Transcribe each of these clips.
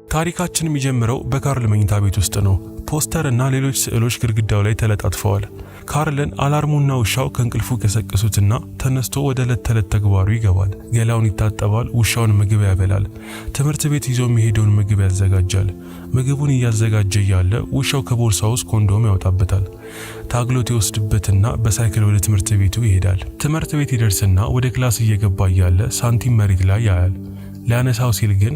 ታሪካችን የሚጀምረው በካርል መኝታ ቤት ውስጥ ነው። ፖስተር እና ሌሎች ስዕሎች ግድግዳው ላይ ተለጣጥፈዋል። ካርልን አላርሙና ውሻው ከእንቅልፉ ቀሰቀሱትና ተነስቶ ወደ ዕለት ተዕለት ተግባሩ ይገባል። ገላውን ይታጠባል፣ ውሻውን ምግብ ያበላል፣ ትምህርት ቤት ይዞ የሚሄደውን ምግብ ያዘጋጃል። ምግቡን እያዘጋጀ እያለ ውሻው ከቦርሳው ውስጥ ኮንዶም ያወጣበታል። ታግሎት ይወስድበትና በሳይክል ወደ ትምህርት ቤቱ ይሄዳል። ትምህርት ቤት ይደርስና ወደ ክላስ እየገባ እያለ ሳንቲም መሬት ላይ ያያል። ሊያነሳው ሲል ግን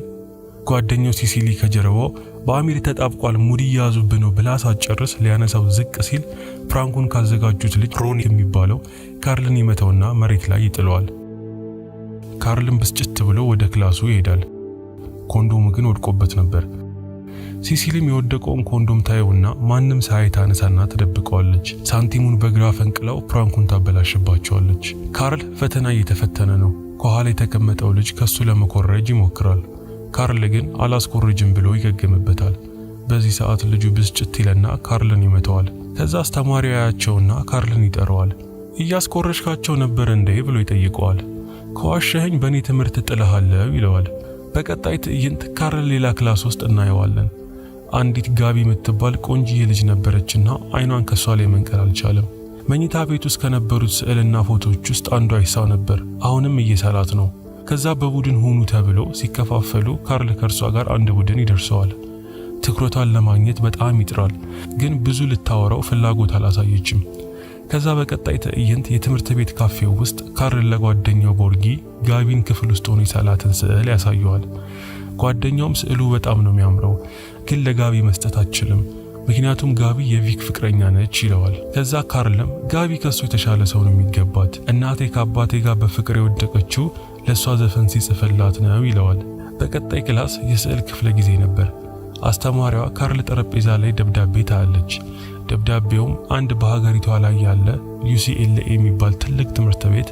ጓደኛው ሲሲሊ ከጀርባው በአሚር ተጣብቋል፣ ሙድ ያዙብህ ነው ብላ ሳትጨርስ ሊያነሳው ዝቅ ሲል ፕራንኩን ካዘጋጁት ልጅ ሮኒ የሚባለው ካርልን ይመታውና መሬት ላይ ይጥለዋል። ካርልን ብስጭት ብሎ ወደ ክላሱ ይሄዳል። ኮንዶሙ ግን ወድቆበት ነበር። ሲሲሊም የወደቀውን ኮንዶም ታየውና ማንም ሳያይ ታነሳና ትደብቀዋለች። ሳንቲሙን በግራ ፈንቅላው ፕራንኩን ታበላሽባቸዋለች። ካርል ፈተና እየተፈተነ ነው። ከኋላ የተቀመጠው ልጅ ከሱ ለመኮረጅ ይሞክራል። ካርል ግን አላስኮርጅም ብሎ ይገገምበታል። በዚህ ሰዓት ልጁ ብስጭት ይለና ካርልን ይመታዋል። ከዛ አስተማሪው ያያቸውና ካርልን ይጠራዋል። እያስኮረጅካቸው ነበር እንዴ ብሎ ይጠይቀዋል። ከዋሸኸኝ በእኔ ትምህርት ጥለሃለሁ ይለዋል። በቀጣይ ትዕይንት ካርል ሌላ ክላስ ውስጥ እናየዋለን። አንዲት ጋቢ የምትባል ቆንጂዬ ልጅ ነበረችና አይኗን ከሷ ላይ መንቀል አልቻለም። መኝታ ቤት ውስጥ ከነበሩት ስዕልና ፎቶዎች ውስጥ አንዷ ይሳው ነበር። አሁንም እየሳላት ነው። ከዛ በቡድን ሆኑ ተብሎ ሲከፋፈሉ ካርል ከርሷ ጋር አንድ ቡድን ይደርሰዋል። ትኩረቷን ለማግኘት በጣም ይጥራል፣ ግን ብዙ ልታወራው ፍላጎት አላሳየችም። ከዛ በቀጣይ ትዕይንት የትምህርት ቤት ካፌው ውስጥ ካርል ለጓደኛው ቦርጊ ጋቢን ክፍል ውስጥ ሆኖ የሳላትን ስዕል ያሳየዋል። ጓደኛውም ስዕሉ በጣም ነው የሚያምረው፣ ግን ለጋቢ መስጠት አትችልም፣ ምክንያቱም ጋቢ የቪክ ፍቅረኛ ነች ይለዋል። ከዛ ካርልም ጋቢ ከሱ የተሻለ ሰው ነው የሚገባት፣ እናቴ ከአባቴ ጋር በፍቅር የወደቀችው ለሷ ዘፈን ሲጽፍላት ነው ይለዋል። በቀጣይ ክላስ የስዕል ክፍለ ጊዜ ነበር። አስተማሪዋ ካርል ጠረጴዛ ላይ ደብዳቤ ታያለች። ደብዳቤውም አንድ በሀገሪቷ ላይ ያለ UCLA የሚባል ትልቅ ትምህርት ቤት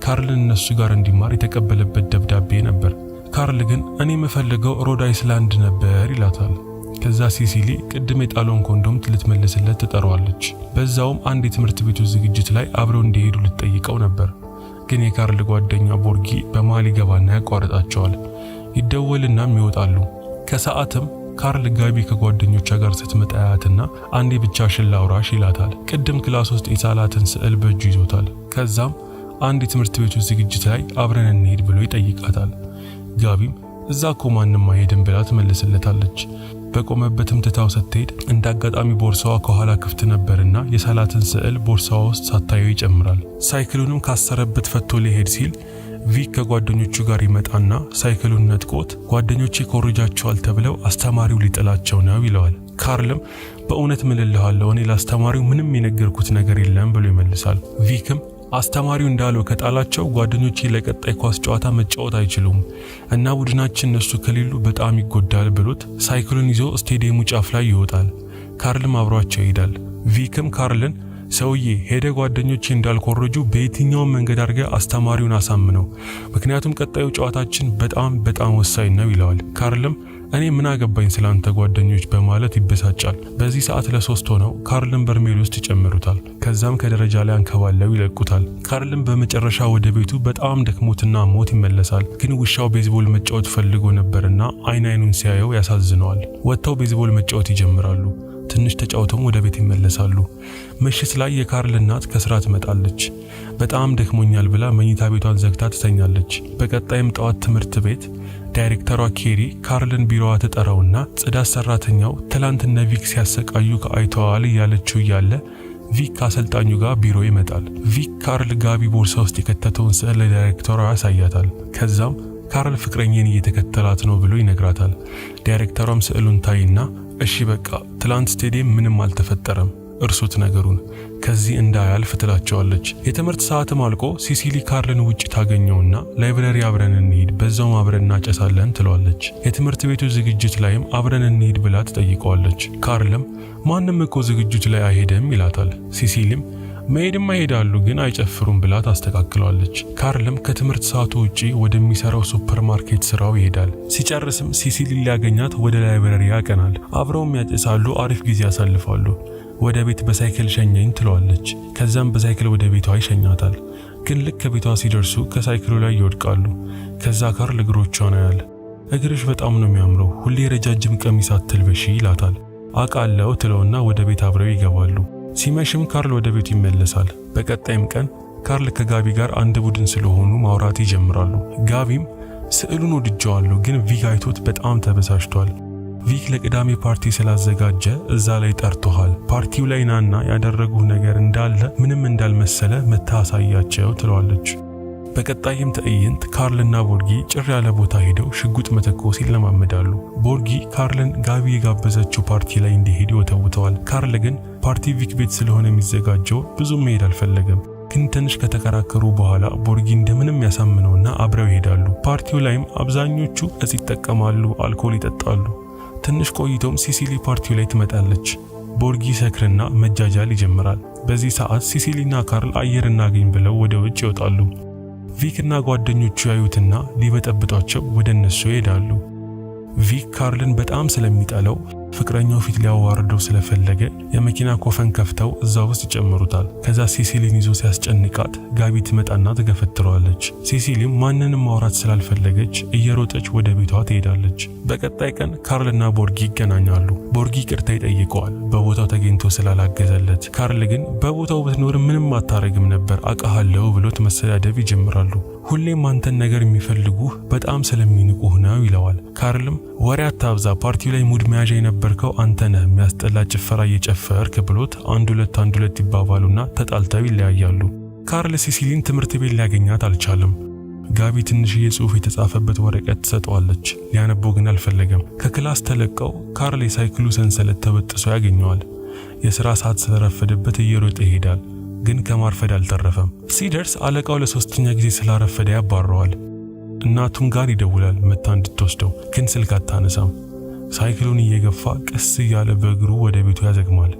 ካርልን እነሱ ጋር እንዲማር የተቀበለበት ደብዳቤ ነበር። ካርል ግን እኔ የምፈልገው ሮድ አይስላንድ ነበር ይላታል። ከዛ ሲሲሊ ቅድም የጣለውን ኮንዶም ልትመልስለት ትጠራዋለች። በዛውም አንድ የትምህርት ቤቱ ዝግጅት ላይ አብረው እንዲሄዱ ልትጠይቀው ነበር። ግን የካርል ጓደኛ ቦርጊ በመሃል ይገባና ያቋርጣቸዋል። ይደወልናም ይወጣሉ። ከሰዓትም ካርል ጋቢ ከጓደኞቿ ጋር ስትመጣ ያያትና አንዴ ብቻሽን ላውራሽ ይላታል። ቅድም ክላስ ውስጥ የሳላትን ስዕል በእጁ ይዞታል። ከዛም አንድ የትምህርት ቤቱ ዝግጅት ላይ አብረን እንሄድ ብሎ ይጠይቃታል። ጋቢም እዛ እኮ ማንም አይሄድም ብላ ትመልስለታለች። በቆመበትም ትታው ስትሄድ እንዳጋጣሚ ቦርሳዋ ከኋላ ክፍት ነበርና የሳላትን ስዕል ቦርሳዋ ውስጥ ሳታየው ይጨምራል። ሳይክሉንም ካሰረበት ፈቶ ሊሄድ ሲል ቪክ ከጓደኞቹ ጋር ይመጣና ሳይክሉን ነጥቆት ጓደኞቼ ኮርጃቸዋል ተብለው አስተማሪው ሊጥላቸው ነው ይለዋል። ካርልም በእውነት ምልልሃለሁ እኔ ለአስተማሪው ምንም የነገርኩት ነገር የለም ብሎ ይመልሳል። ቪክም አስተማሪው እንዳለው ከጣላቸው ጓደኞቼ ለቀጣይ ኳስ ጨዋታ መጫወት አይችሉም እና ቡድናችን እነሱ ከሌሉ በጣም ይጎዳል ብሎት ሳይክሉን ይዞ ስቴዲየሙ ጫፍ ላይ ይወጣል። ካርልም አብሯቸው ይሄዳል። ቪክም ካርልን ሰውዬ ሄደ ጓደኞቼ እንዳልኮረጁ በየትኛውም መንገድ አድርገ አስተማሪውን አሳምነው፣ ምክንያቱም ቀጣዩ ጨዋታችን በጣም ወሳኝ ነው ይለዋል። ካርልም እኔ ምን አገባኝ ስላንተ ጓደኞች በማለት ይበሳጫል። በዚህ ሰዓት ለሶስት ሆነው ካርልን በርሜል ውስጥ ይጨምሩታል። ከዛም ከደረጃ ላይ አንከባለው ይለቁታል። ካርልን በመጨረሻ ወደ ቤቱ በጣም ደክሞትና ሞት ይመለሳል። ግን ውሻው ቤዝቦል መጫወት ፈልጎ ነበርና አይኑን ሲያየው ያሳዝነዋል። ወጥተው ቤዝቦል መጫወት ይጀምራሉ። ትንሽ ተጫውተው ወደ ቤት ይመለሳሉ። ምሽት ላይ የካርል እናት ከስራ ትመጣለች። በጣም ደክሞኛል ብላ መኝታ ቤቷን ዘግታ ትተኛለች። በቀጣይም ጠዋት ትምህርት ቤት ዳይሬክተሯ ኬሪ ካርልን ቢሮዋ ተጠራውና ጽዳት ሰራተኛው ትላንትና ቪክ ሲያሰቃዩ ከአይተዋል እያለችው እያለ ቪክ ከአሰልጣኙ ጋር ቢሮ ይመጣል። ቪክ ካርል ጋቢ ቦርሳ ውስጥ የከተተውን ስዕል ለዳይሬክተሯ ያሳያታል። ከዛም ካርል ፍቅረኛን እየተከተላት ነው ብሎ ይነግራታል። ዳይሬክተሯም ስዕሉን ታይና እሺ በቃ ትላንት ስቴዲየም ምንም አልተፈጠረም እርሱት ነገሩን ከዚህ እንዳያልፍ ትላቸዋለች። የትምህርት ሰዓትም አልቆ ሲሲሊ ካርልን ውጭ ታገኘውና ላይብረሪ አብረን እንሂድ በዛውም አብረን እናጨሳለን ትለዋለች። የትምህርት ቤቱ ዝግጅት ላይም አብረን እንሂድ ብላ ትጠይቀዋለች። ካርልም ማንም እኮ ዝግጅት ላይ አይሄድም ይላታል። ሲሲሊም መሄድማ ይሄዳሉ ግን አይጨፍሩም ብላ ታስተካክለዋለች። ካርልም ከትምህርት ሰዓቱ ውጪ ወደሚሰራው ሱፐርማርኬት ስራው ይሄዳል። ሲጨርስም ሲሲሊ ሊያገኛት ወደ ላይብረሪ ያቀናል። አብረውም ያጨሳሉ፣ አሪፍ ጊዜ ያሳልፋሉ። ወደ ቤት በሳይክል ሸኘኝ ትለዋለች። ከዛም በሳይክል ወደ ቤቷ ይሸኛታል። ግን ልክ ቤቷ ሲደርሱ ከሳይክሉ ላይ ይወድቃሉ። ከዛ ካርል እግሮቿን ያያል። እግርሽ በጣም ነው የሚያምረው፣ ሁሌ ረጃጅም ቀሚስ አትልበሺ ይላታል። አውቃለሁ ትለውና ወደ ቤት አብረው ይገባሉ። ሲመሽም ካርል ወደ ቤቱ ይመለሳል። በቀጣይም ቀን ካርል ከጋቢ ጋር አንድ ቡድን ስለሆኑ ማውራት ይጀምራሉ። ጋቢም ስዕሉን ወድጀዋለሁ፣ ግን ቪክ አይቶት በጣም ተበሳጭቷል። ቪክ ለቅዳሜ ፓርቲ ስላዘጋጀ እዛ ላይ ጠርቶሃል፣ ፓርቲው ላይ ናና ያደረጉህ ነገር እንዳለ ምንም እንዳልመሰለ መታሳያቸው ትለዋለች። በቀጣይም ትዕይንት ካርልና ቦርጊ ጭር ያለ ቦታ ሄደው ሽጉጥ መተኮስ ይለማመዳሉ። ቦርጊ ካርልን ጋቢ የጋበዘችው ፓርቲ ላይ እንዲሄድ ይወተውተዋል። ካርል ግን ፓርቲ ቪክ ቤት ስለሆነ የሚዘጋጀው ብዙም መሄድ አልፈለገም። ግን ትንሽ ከተከራከሩ በኋላ ቦርጊ እንደምንም ያሳምነውና አብረው ይሄዳሉ። ፓርቲው ላይም አብዛኞቹ እጽ ይጠቀማሉ፣ አልኮል ይጠጣሉ። ትንሽ ቆይቶም ሲሲሊ ፓርቲው ላይ ትመጣለች። ቦርጊ ሰክርና መጃጃል ይጀምራል። በዚህ ሰዓት ሲሲሊና ካርል አየር እናገኝ ብለው ወደ ውጭ ይወጣሉ። ቪክና ጓደኞቹ ያዩትና ሊበጠብጧቸው ወደ እነሱ ይሄዳሉ። ቪክ ካርልን በጣም ስለሚጠላው ፍቅረኛው ፊት ሊያዋርደው ስለፈለገ የመኪና ኮፈን ከፍተው እዛ ውስጥ ይጨምሩታል። ከዛ ሲሲሊን ይዞ ሲያስጨንቃት ጋቢ ትመጣና ትገፈትረዋለች። ሲሲሊም ማንንም ማውራት ስላልፈለገች እየሮጠች ወደ ቤቷ ትሄዳለች። በቀጣይ ቀን ካርልና ቦርጊ ይገናኛሉ። ቦርጊ ይቅርታ ይጠይቀዋል በቦታው ተገኝቶ ስላላገዘለት። ካርል ግን በቦታው ብትኖር ምንም አታረግም ነበር አውቃለሁ ብሎት መሰዳደብ ይጀምራሉ። ሁሌም አንተን ነገር የሚፈልጉህ በጣም ስለሚንቁህ ነው ይለዋል። ካርልም ወሬ አታብዛ፣ ፓርቲው ላይ ሙድ መያዣ የነበርከው አንተ ነህ፣ የሚያስጠላ ጭፈራ እየጨፈርክ ብሎት አንድ ሁለት ይባባሉና ተጣልተው ይለያያሉ። ካርል ሲሲሊን ትምህርት ቤት ሊያገኛት አልቻለም። ጋቢ ትንሽዬ ጽሑፍ የተጻፈበት ወረቀት ትሰጠዋለች። ሊያነበው ግን አልፈለገም። ከክላስ ተለቀው ካርል የሳይክሉ ሰንሰለት ተበጥሶ ያገኘዋል። የሥራ ሰዓት ስለረፈደበት እየሮጠ ይሄዳል። ግን ከማርፈድ አልተረፈም። ሲደርስ አለቃው ለሶስተኛ ጊዜ ስላረፈደ ያባረዋል። እናቱም ጋር ይደውላል መታ እንድትወስደው፣ ግን ስልክ አታነሳም። ሳይክሉን እየገፋ ቀስ እያለ በእግሩ ወደ ቤቱ ያዘግማል።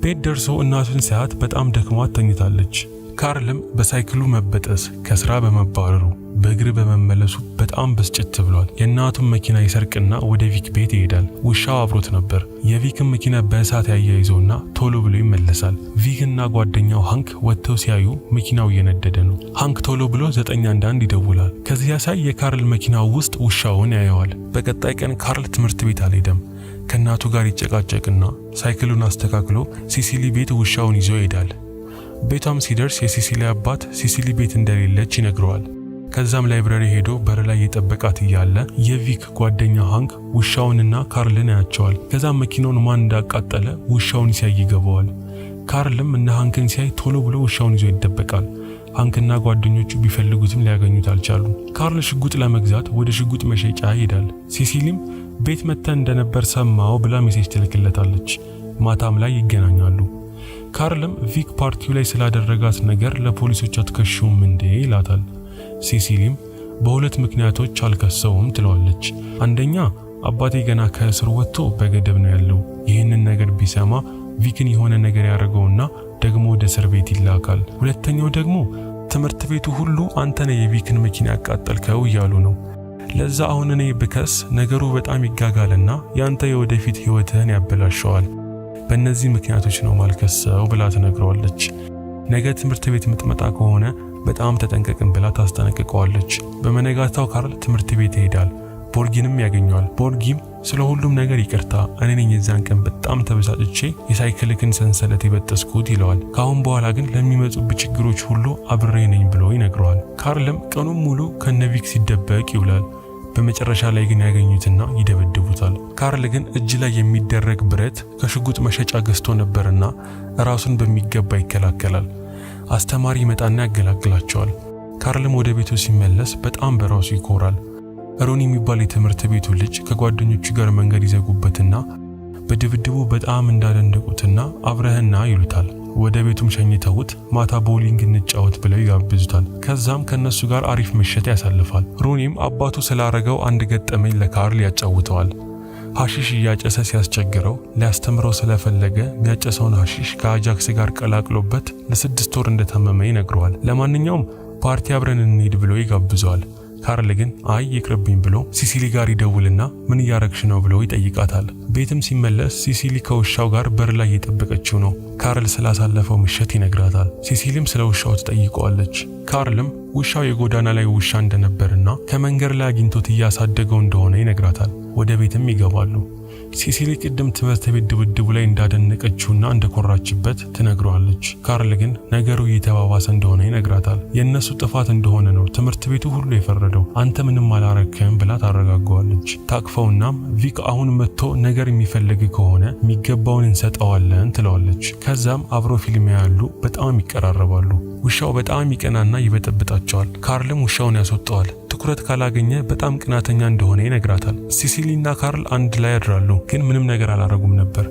ቤት ደርሶ እናቱን ሲያት በጣም ደክሟት ተኝታለች። ካርልም በሳይክሉ መበጠስ፣ ከስራ በመባረሩ፣ በእግር በመመለሱ በጣም ብስጭት ብሏል። የእናቱን መኪና ይሰርቅና ወደ ቪክ ቤት ይሄዳል። ውሻው አብሮት ነበር። የቪክን መኪና በእሳት ያያይዘውና ቶሎ ብሎ ይመለሳል። ቪክና ጓደኛው ሃንክ ወጥተው ሲያዩ መኪናው እየነደደ ነው። ሃንክ ቶሎ ብሎ 911 ይደውላል። ከዚያ ሳይ የካርል መኪና ውስጥ ውሻውን ያየዋል። በቀጣይ ቀን ካርል ትምህርት ቤት አልሄደም። ከእናቱ ጋር ይጨቃጨቅና ሳይክሉን አስተካክሎ ሲሲሊ ቤት ውሻውን ይዞ ይሄዳል። ቤቷም ሲደርስ የሲሲሊ አባት ሲሲሊ ቤት እንደሌለች ይነግረዋል። ከዛም ላይብራሪ ሄዶ በር ላይ የጠበቃት እያለ የቪክ ጓደኛ ሃንክ ውሻውንና ካርልን ያያቸዋል። ከዛም መኪናውን ማን እንዳቃጠለ ውሻውን ሲያይ ይገባዋል። ካርልም እነ ሃንክን ሲያይ ቶሎ ብሎ ውሻውን ይዞ ይደበቃል። ሃንክና ጓደኞቹ ቢፈልጉትም ሊያገኙት አልቻሉም። ካርል ሽጉጥ ለመግዛት ወደ ሽጉጥ መሸጫ ይሄዳል። ሲሲሊም ቤት መተን እንደነበር ሰማው ብላ ሜሴጅ ትልክለታለች። ማታም ላይ ይገናኛሉ። ካርልም ቪክ ፓርቲው ላይ ስላደረጋት ነገር ለፖሊሶች አትከሹም እንዴ ይላታል። ሲሲሊም በሁለት ምክንያቶች አልከሰውም ትለዋለች። አንደኛ አባቴ ገና ከእስር ወጥቶ በገደብ ነው ያለው። ይህንን ነገር ቢሰማ ቪክን የሆነ ነገር ያደርገውና ደግሞ ወደ እስር ቤት ይላካል። ሁለተኛው ደግሞ ትምህርት ቤቱ ሁሉ አንተ ነህ የቪክን መኪና ያቃጠልከው እያሉ ነው። ለዛ አሁን እኔ ብከስ ነገሩ በጣም ይጋጋልና ያንተ የወደፊት ህይወትህን ያበላሸዋል። በእነዚህ ምክንያቶች ነው ማልከሰው ብላ ትነግረዋለች። ነገ ትምህርት ቤት የምትመጣ ከሆነ በጣም ተጠንቀቅን ብላ ታስጠነቅቀዋለች። በመነጋታው ካርል ትምህርት ቤት ይሄዳል። ቦርጊንም ያገኘዋል። ቦርጊም ስለ ሁሉም ነገር ይቅርታ፣ እኔ ነኝ የዛን ቀን በጣም ተበሳጭቼ የሳይክልክን ሰንሰለት የበጠስኩት ይለዋል። ካሁን በኋላ ግን ለሚመጡብህ ችግሮች ሁሉ አብሬ ነኝ ብሎ ይነግረዋል። ካርልም ቀኑን ሙሉ ከነቪክ ሲደበቅ ይውላል። በመጨረሻ ላይ ግን ያገኙትና ይደበድቡታል። ካርል ግን እጅ ላይ የሚደረግ ብረት ከሽጉጥ መሸጫ ገዝቶ ነበርና ራሱን በሚገባ ይከላከላል። አስተማሪ መጣና ያገላግላቸዋል። ካርልም ወደ ቤቱ ሲመለስ በጣም በራሱ ይኮራል። ሮኒ የሚባል የትምህርት ቤቱ ልጅ ከጓደኞቹ ጋር መንገድ ይዘጉበትና በድብድቡ በጣም እንዳደነቁትና አብረህና ይሉታል። ወደ ቤቱም ሸኝተውት ማታ ቦሊንግ እንጫወት ብለው ይጋብዙታል። ከዛም ከነሱ ጋር አሪፍ ምሽት ያሳልፋል። ሮኒም አባቱ ስላረገው አንድ ገጠመኝ ለካርል ያጫውተዋል። ሐሺሽ እያጨሰ ሲያስቸግረው ሊያስተምረው ስለፈለገ የሚያጨሰውን ሐሺሽ ከአጃክስ ጋር ቀላቅሎበት ለ6 ወር እንደታመመ ይነግረዋል። ለማንኛውም ፓርቲ አብረን እንሂድ ብሎ ይጋብዘዋል። ካርል ግን አይ ይቅርብኝ ብሎ ሲሲሊ ጋር ይደውልና ምን እያረግሽ ነው ብሎ ይጠይቃታል። ቤትም ሲመለስ ሲሲሊ ከውሻው ጋር በር ላይ እየጠበቀችው ነው። ካርል ስላሳለፈው ምሽት ይነግራታል። ሲሲሊም ስለ ውሻው ትጠይቀዋለች። ካርልም ውሻው የጎዳና ላይ ውሻ እንደነበርና ከመንገድ ላይ አግኝቶት እያሳደገው እንደሆነ ይነግራታል። ወደ ቤትም ይገባሉ። ሲሲሊ ቅድም ትምህርት ቤት ድብድቡ ላይ እንዳደነቀችውና እንደኮራችበት ትነግረዋለች። ካርል ግን ነገሩ እየተባባሰ እንደሆነ ይነግራታል። የእነሱ ጥፋት እንደሆነ ነው ትምህርት ቤቱ ሁሉ የፈረደው፣ አንተ ምንም አላረክም ብላ ታረጋጋዋለች። ታቅፈውናም ቪክ አሁን መጥቶ ነገር የሚፈልግ ከሆነ የሚገባውን እንሰጠዋለን ትለዋለች። ከዛም አብሮ ፊልም ያያሉ። በጣም ይቀራረባሉ። ውሻው በጣም ይቀናና ይበጠብጣቸዋል። ካርልም ውሻውን ያስወጣዋል። ትኩረት ካላገኘ በጣም ቅናተኛ እንደሆነ ይነግራታል። ሲሲሊና ካርል አንድ ላይ ያድራሉ፣ ግን ምንም ነገር አላረጉም ነበር።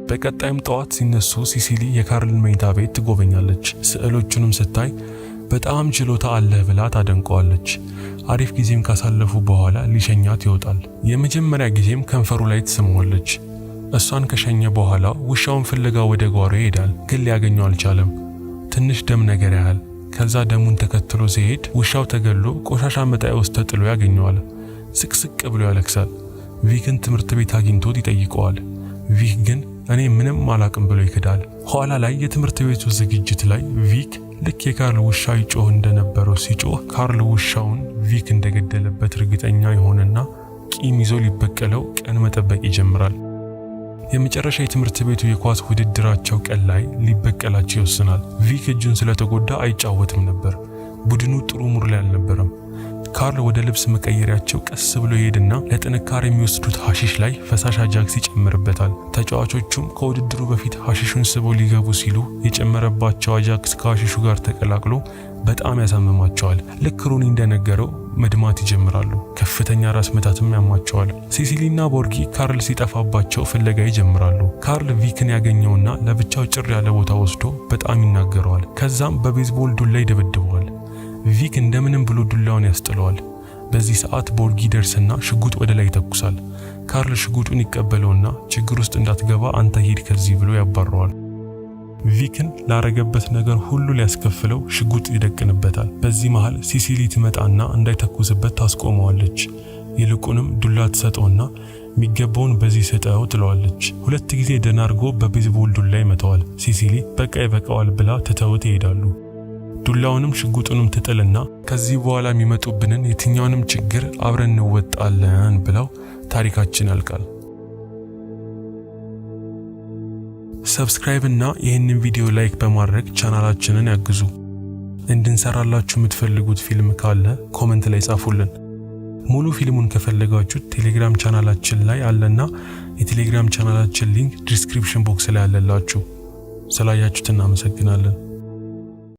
በቀጣይም ጠዋት ሲነሱ ሲሲሊ የካርልን መኝታ ቤት ትጎበኛለች። ስዕሎቹንም ስታይ በጣም ችሎታ አለ ብላ ታደንቀዋለች። አሪፍ ጊዜም ካሳለፉ በኋላ ሊሸኛት ይወጣል። የመጀመሪያ ጊዜም ከንፈሩ ላይ ትስመዋለች። እሷን ከሸኘ በኋላ ውሻውን ፍለጋ ወደ ጓሮ ይሄዳል፣ ግን ሊያገኘው አልቻለም። ትንሽ ደም ነገር ያህል። ከዛ ደሙን ተከትሎ ሲሄድ ውሻው ተገሎ ቆሻሻ መጣያ ውስጥ ተጥሎ ያገኘዋል። ስቅስቅ ብሎ ያለቅሳል። ቪክን ትምህርት ቤት አግኝቶት ይጠይቀዋል። ቪክ ግን እኔ ምንም አላቅም ብሎ ይክዳል። ኋላ ላይ የትምህርት ቤቱ ዝግጅት ላይ ቪክ ልክ የካርል ውሻ ይጮህ እንደነበረው ሲጮህ ካርል ውሻውን ቪክ እንደገደለበት እርግጠኛ የሆነና ቂም ይዞ ሊበቀለው ቀን መጠበቅ ይጀምራል። የመጨረሻ የትምህርት ቤቱ የኳስ ውድድራቸው ቀን ላይ ሊበቀላቸው ይወስናል። ቪክ እጁን ስለተጎዳ አይጫወትም ነበር። ቡድኑ ጥሩ ሙድ ላይ አልነበረም። ካርል ወደ ልብስ መቀየሪያቸው ቀስ ብሎ ይሄድና ለጥንካሬ የሚወስዱት ሐሺሽ ላይ ፈሳሽ አጃክስ ይጨምርበታል። ተጫዋቾቹም ከውድድሩ በፊት ሐሺሹን ስበው ሊገቡ ሲሉ የጨመረባቸው አጃክስ ከሐሺሹ ጋር ተቀላቅሎ በጣም ያሳምማቸዋል። ልክ ሩኒ እንደነገረው መድማት ይጀምራሉ። ከፍተኛ ራስ ምታትም ያማቸዋል። ሲሲሊና ቦርጊ ካርል ሲጠፋባቸው ፍለጋ ይጀምራሉ። ካርል ቪክን ያገኘውና ለብቻው ጭር ያለ ቦታ ወስዶ በጣም ይናገረዋል። ከዛም በቤዝቦል ዱላ ይደበድበዋል። ቪክ እንደምንም ብሎ ዱላውን ያስጥለዋል። በዚህ ሰዓት ቦርጊ ደርስና ሽጉጥ ወደ ላይ ይተኩሳል። ካርል ሽጉጡን ይቀበለውና ችግር ውስጥ እንዳትገባ አንተ ሂድ ከዚህ ብሎ ያባረዋል። ቪክን ላረገበት ነገር ሁሉ ሊያስከፍለው ሽጉጥ ይደቅንበታል። በዚህ መሃል ሲሲሊ ትመጣና እንዳይተኩስበት ታስቆመዋለች። ይልቁንም ዱላ ትሰጠውና የሚገባውን በዚህ ሰጠው ትለዋለች። 2 ጊዜ ደናርጎ በቤዝቦል ዱላ ይመታዋል። ሲሲሊ በቃ ይበቃዋል ብላ ትተውት ይሄዳሉ። ዱላውንም ሽጉጡንም ትጥልና ከዚህ በኋላ የሚመጡብንን የትኛውንም ችግር አብረን እንወጣለን ብለው ታሪካችን ያልቃል። ሰብስክራይብ እና ይህንን ቪዲዮ ላይክ በማድረግ ቻናላችንን ያግዙ። እንድንሰራላችሁ የምትፈልጉት ፊልም ካለ ኮሜንት ላይ ጻፉልን። ሙሉ ፊልሙን ከፈለጋችሁ ቴሌግራም ቻናላችን ላይ አለና የቴሌግራም ቻናላችን ሊንክ ዲስክሪፕሽን ቦክስ ላይ አለላችሁ። ስላያችሁት እናመሰግናለን።